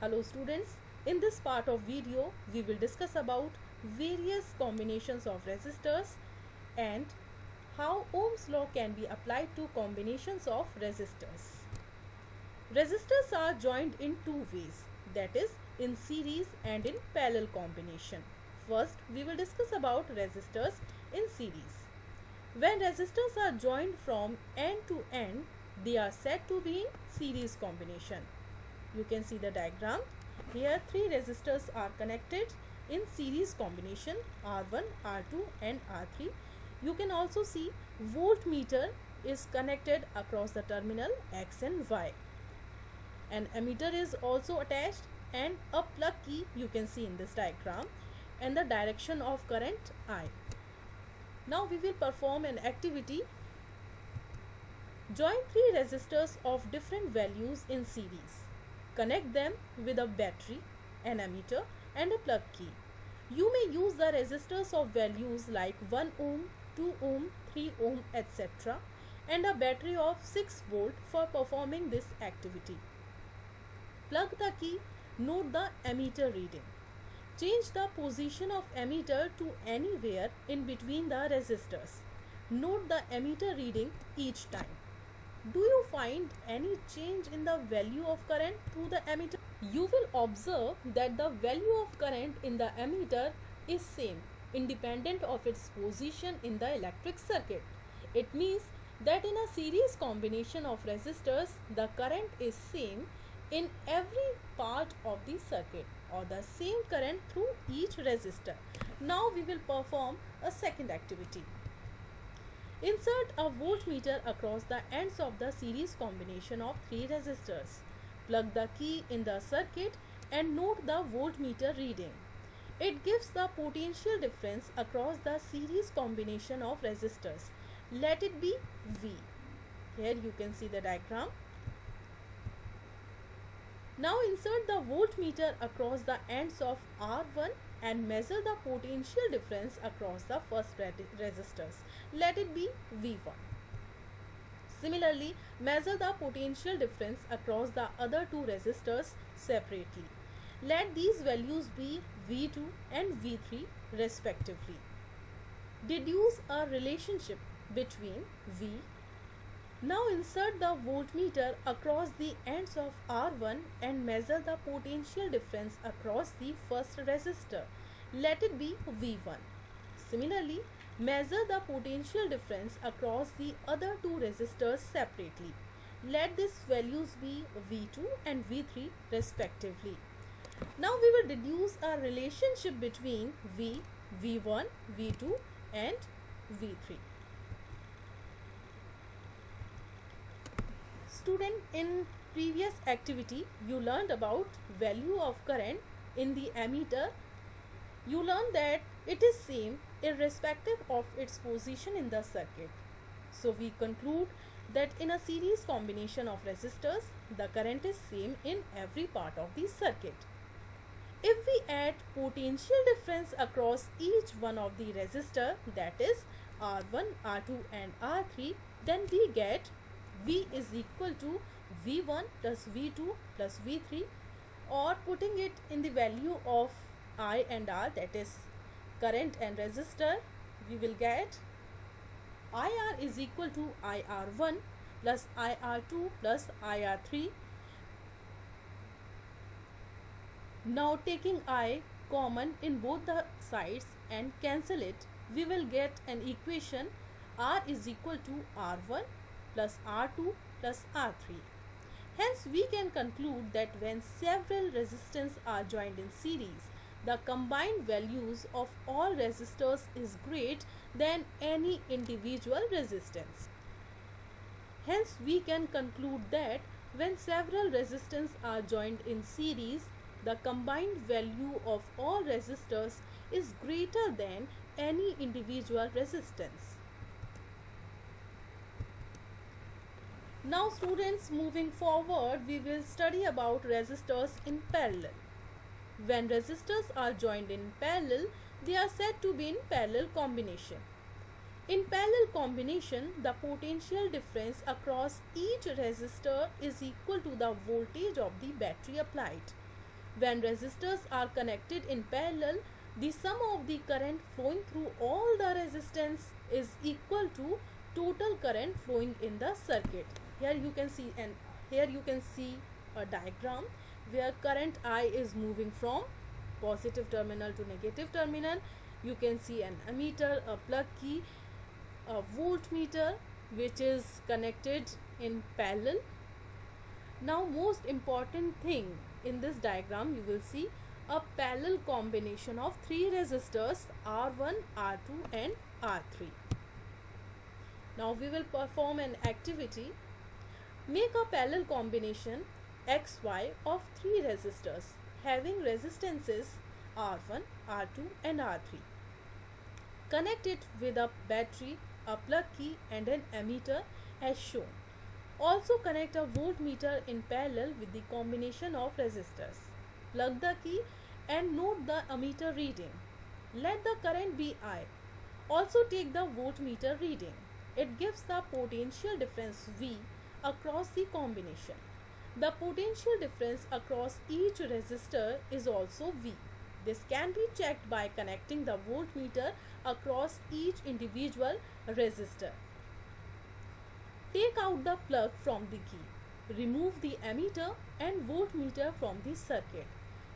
Hello students, in this part of video we will discuss about various combinations of resistors and how Ohm's law can be applied to combinations of resistors. Resistors are joined in two ways, that is in series and in parallel combination. First we will discuss about resistors in series. When resistors are joined from end to end, they are said to be in series combination. You can see the diagram. Here three resistors are connected in series combination R1, R2 and R3. You can also see voltmeter is connected across the terminal X and Y. An ammeter is also attached and a plug key you can see in this diagram and the direction of current I. Now we will perform an activity. Join three resistors of different values in series. Connect them with a battery, an ammeter and a plug key. You may use the resistors of values like 1 ohm, 2 ohm, 3 ohm, etc. and a battery of 6 volt for performing this activity. Plug the key, note the ammeter reading. Change the position of ammeter to anywhere in between the resistors. Note the ammeter reading each time. Do you find any change in the value of current through the ammeter? You will observe that the value of current in the ammeter is same, independent of its position in the electric circuit. It means that in a series combination of resistors, the current is same in every part of the circuit or the same current through each resistor. Now we will perform a second activity. Insert a voltmeter across the ends of the series combination of three resistors. Plug the key in the circuit and note the voltmeter reading. It gives the potential difference across the series combination of resistors. Let it be V. Here you can see the diagram. Now insert the voltmeter across the ends of R1 and measure the potential difference across the first resistors. Let it be V1. Similarly, measure the potential difference across the other two resistors separately. Let these values be V2 and V3 respectively. Deduce a relationship between V. Now insert the voltmeter across the ends of R1 and measure the potential difference across the first resistor. Let it be V1. Similarly, measure the potential difference across the other two resistors separately. Let these values be V2 and V3 respectively. Now we will deduce a relationship between V, V1, V2 and V3. Student, in previous activity you learned about value of current in the ammeter. You learned that it is same irrespective of its position in the circuit. So we conclude that in a series combination of resistors, the current is same in every part of the circuit. If we add potential difference across each one of the resistor, that is R1, R2 and R3, then we get V is equal to V1 plus V2 plus V3, or putting it in the value of I and R, that is current and resistor, we will get IR is equal to IR1 plus IR2 plus IR3. Now taking I common in both the sides and cancel it, we will get an equation R is equal to R1 plus R2 plus R3. Hence we can conclude that when several resistors are joined in series, the combined values of all resistors is great than any individual resistance. Hence we can conclude that when several resistors are joined in series, the combined value of all resistors is greater than any individual resistance. Now students, moving forward, we will study about resistors in parallel. When resistors are joined in parallel, they are said to be in parallel combination. In parallel combination, the potential difference across each resistor is equal to the voltage of the battery applied. When resistors are connected in parallel, the sum of the current flowing through all the resistance is equal to total current flowing in the circuit. Here you can see a diagram where current I is moving from positive terminal to negative terminal. You can see an ammeter, a plug key, a voltmeter which is connected in parallel. Now most important thing in this diagram, you will see a parallel combination of three resistors R1, R2 and R3. Now we will perform an activity. Make a parallel combination XY of three resistors having resistances R1, R2 and R3. Connect it with a battery, a plug key and an ammeter as shown. Also connect a voltmeter in parallel with the combination of resistors. Plug the key and note the ammeter reading. Let the current be I. Also take the voltmeter reading. It gives the potential difference V across the combination. The potential difference across each resistor is also V. This can be checked by connecting the voltmeter across each individual resistor. Take out the plug from the key. Remove the ammeter and voltmeter from the circuit.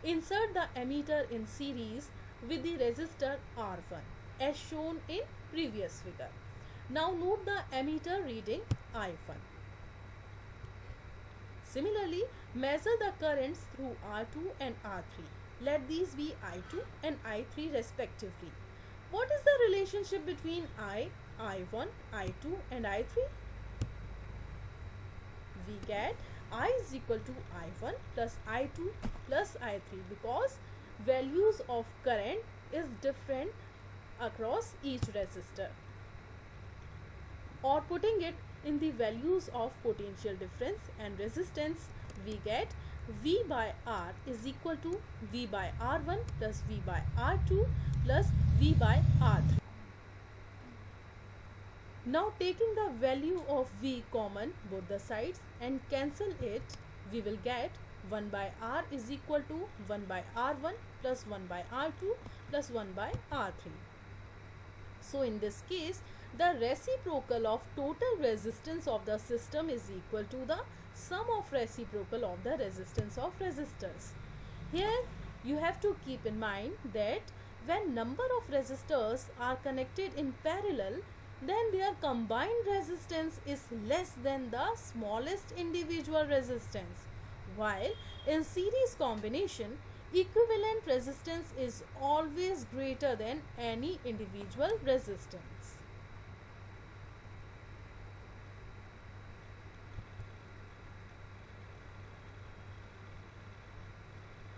Insert the ammeter in series with the resistor R1 as shown in previous figure. Now note the ammeter reading I1. Similarly, measure the currents through R2 and R3. Let these be I2 and I3 respectively. What is the relationship between I, I1, I2 and I3? We get I is equal to I1 plus I2 plus I3 because values of current is different across each resistor. Or putting it in the values of potential difference and resistance, we get V by R is equal to V by R1 plus V by R2 plus V by R3. Now taking the value of V common both the sides and cancel it, we will get 1 by R is equal to 1 by R1 plus 1 by R2 plus 1 by R3. So in this case, the reciprocal of total resistance of the system is equal to the sum of reciprocal of the resistance of resistors. Here you have to keep in mind that when number of resistors are connected in parallel, then their combined resistance is less than the smallest individual resistance, while in series combination, equivalent resistance is always greater than any individual resistance.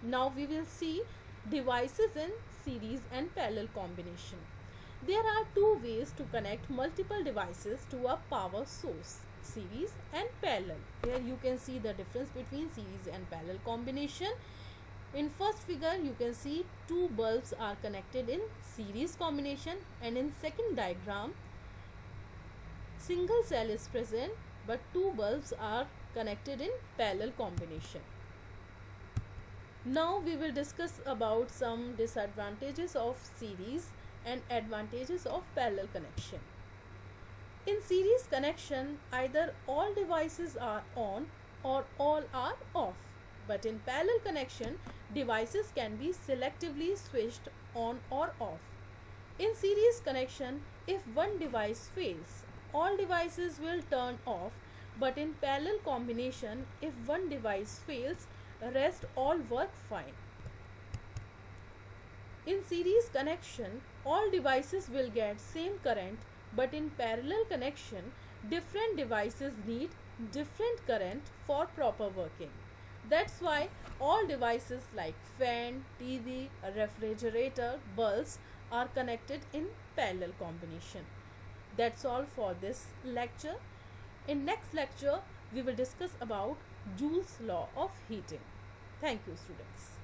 Now we will see devices in series and parallel combination. There are two ways to connect multiple devices to a power source, series and parallel. Here you can see the difference between series and parallel combination. In first figure you can see two bulbs are connected in series combination, and in second diagram single cell is present but two bulbs are connected in parallel combination. Now we will discuss about some disadvantages of series and advantages of parallel connection. In series connection, either all devices are on or all are off. But in parallel connection, devices can be selectively switched on or off. In series connection, if one device fails, all devices will turn off. But in parallel combination, if one device fails, rest all work fine. In series connection, all devices will get same current, but in parallel connection, different devices need different current for proper working. That's why all devices like fan, TV, a refrigerator, bulbs are connected in parallel combination. That's all for this lecture. In next lecture, we will discuss about Joule's law of heating. Thank you, students.